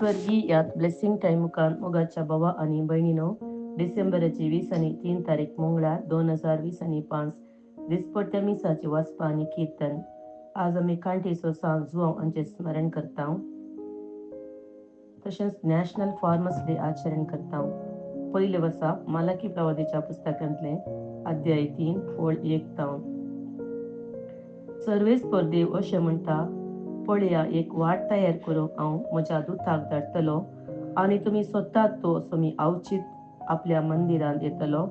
करगी यात blessing time मुखान मोगाच्या भावा आणि भयणीनो डिसेंबराची 20 आणि 3 तारीख मंगळार 2020 आणि 5 दिसपट्ट्या मिसाची वाचपा आणि कीर्तन. आज आमी कांटीचो सांग जुवांव हांचे स्मरण करता. तशेंच नॅशनल फार्मर्स डे आचरण करता. पहिले वर्सा मालाकी प्रवादीच्या पुस्तकांतले अध्याय 3 ओळ 1 तावन. सर्वेस्पर देव अशें म्हणटा, पळया एक वाट तयार करूंक हांव म्हज्या दुताक धाडटलो आनी तुमी सोदतात तो असो मी अवचीत आपल्या मंदिरांत येतलो.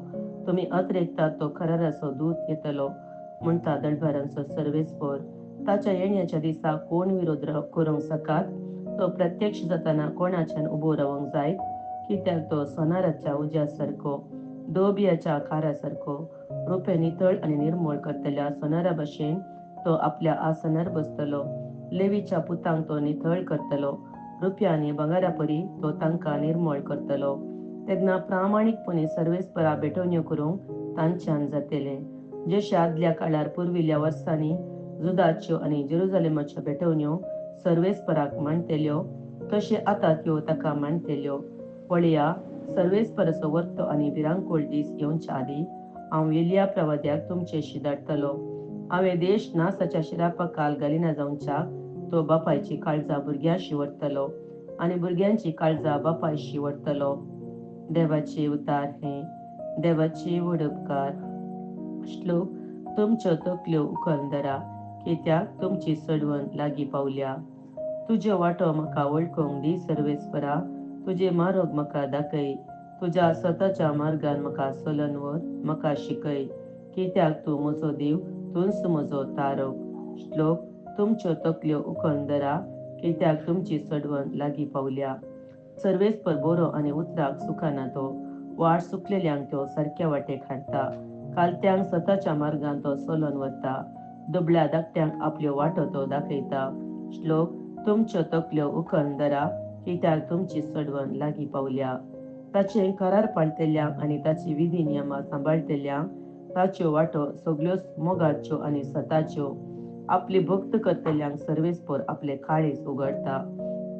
तुमी अत्रेकतात तो खराराचो दूत येतलो म्हणटा दळभारांचो सर्वेस्पर. ताच्या येण्याच्या दिसा कोण विरोध करूंक सकात. तो प्रत्यक्ष जाताना कोणाच्यान उबो रावंक जाय, कित्याक तो सोनाराच्या उज्या सारको, धोबियाच्या खारा सारको, रुपे नितळ आनी निर्मळ करतल्या सोनारा भाशेन तो आपल्या आसनार बसतलो. लेवीच्या पुतांक तो नितळ करतलो, रुपया आनी बंगारा परी तो तांकां निर्मळ करतलो. तेन्ना प्रामाणीकपणे सर्वेस्परा भेटवण्यो करूंक तांच्यान जातले. जशे आदल्या काळार पुर्विल्ल्या वर्सांनी जुदाच्यो आनी जेरुजालेमाच्यो भेटवण्यो सर्वेस्पराक मांडटल्यो, तशे आतां त्यो ताका मांडटल्यो. पळया, सर्वेस्पराचो वर्तो आनी भिरांकूळ दीस येवच्या आदीं हांव एलिया प्रवाद्याक तुमचेशी धाडटलो. हांवें देश नासाच्या शिरापा काल घालिना जावच्याक तो बापायची काळजां भुरग्यांशी व्हरतलो आनी भुरग्यांची काळजां बापायशी व्हरतलो. देवाचे उतार हे. देवाचे व्हड उपकार. श्लोक. तुमच्यो तकल्यो उखलून धरा, कित्याक तुमची सडवण लागीं पावल्या. तुज्यो वाटो म्हाका वळखूंक दी सर्वेस्परा. तुजे मार्ग म्हाका दाखय. तुज्या स्वताच्या मार्गान म्हाका चलोन व्हर. म्हाका शिकय, कित्याक तूं म्हजो देव, तूंच म्हजो तारो. श्लोक. तुमच्यो तकल्यो उखलून धरा, कित्याक तुमची सडवण लागीं पावल्या. सर्वेस्पर बरो आनी उतराक सुखाना तो. वाट चुकलेल्यांक तो सारक्या वाटेक हाडटा. कालत्यांक स्वताच्या मार्गान तो चलोन व्हरता. दुबळ्या धाकट्यांक आपल्यो वाटो तो दाखयता. श्लोक. तुमच्यो तकल्यो उखलून धरा, कित्याक तुमची सडवण लागीं पावल्या. ताचे करार पाळटल्यांक आनी ताची विधी नियमां सांबाळटल्यांक ताच्यो वाटो सगळ्योच मोगाच्यो आनी सताच्यो. आपली भक्त करतल्यांक सर्वेस्पर आपले काळीज उगडटा.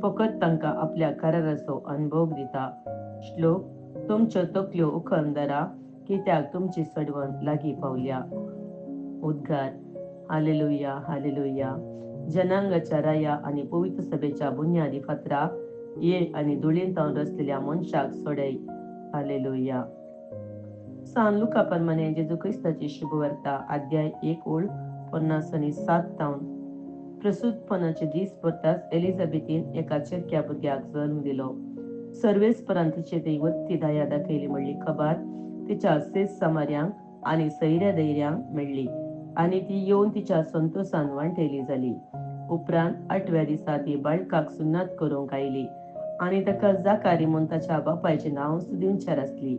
फकत तांकां आपल्या कराराचो अनुभव दिता. श्लोक. तुमच्यो तकल्यो उखलून धरा, कित्याक तुमची सडवण लागीं पावल्या. उद्गार. Hallelujah, hallelujah. जनांगाच्या राया आनी पवित्र सभेच्या बुन्यादी फातराक ये आनी धुळींतावन रचलेल्या मनशाक सोडय. हालेलुया. सान लुका प्रमाणे जेजू क्रिस्ताची शुभवार्ता अध्याय 1 ओळ 57 तावन. प्रसूतपणाचे दीस भरताच एलिझाबेथीन एका चेरक्या भुरग्याक जल्म दिलो. सर्वेस्परान तिचे ती वत्ती दया दाखयली म्हणली खबर तिच्या सेस समार्यांक आनी सैऱ्या दैऱ्यांक मेळ्ळी आनी ती येवन तिच्या संतोषान वांटेली जाली. उपरांत 8व्या दिसा ती बाळकाक सुन्नात करूंक आयली आनी ताका जाकारी म्हूण ताच्या बापायचें नांव दिवच्यार आसली.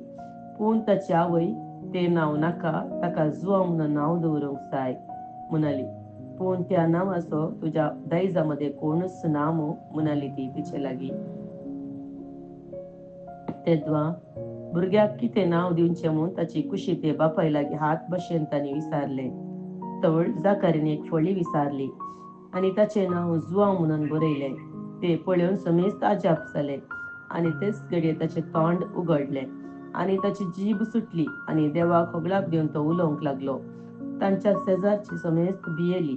पूण ताची आवय तें नांव नाका, ताका जुवांव म्हणून नांव दवरूंक जाय म्हणाली. पूण त्या नांवाचो तुज्या दायजा मदें कोणूच ना म्हणाली ती तिचे लागीं. तेदवा भुरग्याक कितें नांव दिवचें म्हूण ताची कुशी ते बापाय लागीं हात भाशेन तांणी विचारले. तवळ जाकारीन एक फळी विचारली आनी ताचें नांव जुवांव म्हणून बरयलें. तें पळोवन समेस्त आजाप जालें आनी तेच घडये ताचें तोंड उगडलें आनी ताची जीब सुटली आनी देवाक होगलाप दिवन तो उलोवंक लागलो. तांच्या शेजारची समेस्त भियेली.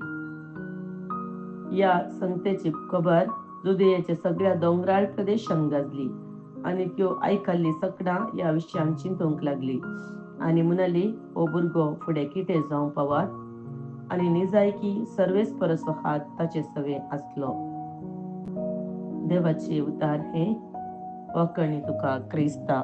या संगतेची खबर जुदेयाच्या सगळ्या दोंगराळ प्रदेशांत गाजली आनी त्यो आयकल्ली सगळां ह्या विशयान चिंतूंक लागली आनी म्हणाली, हो भुरगो फुडें कितें जावं पावात. आनी निजायकी सर्वेस्पराचो हात ताचे सवे आसलो. देवाचे उतार हे. वखणी तुका क्रिस्ता.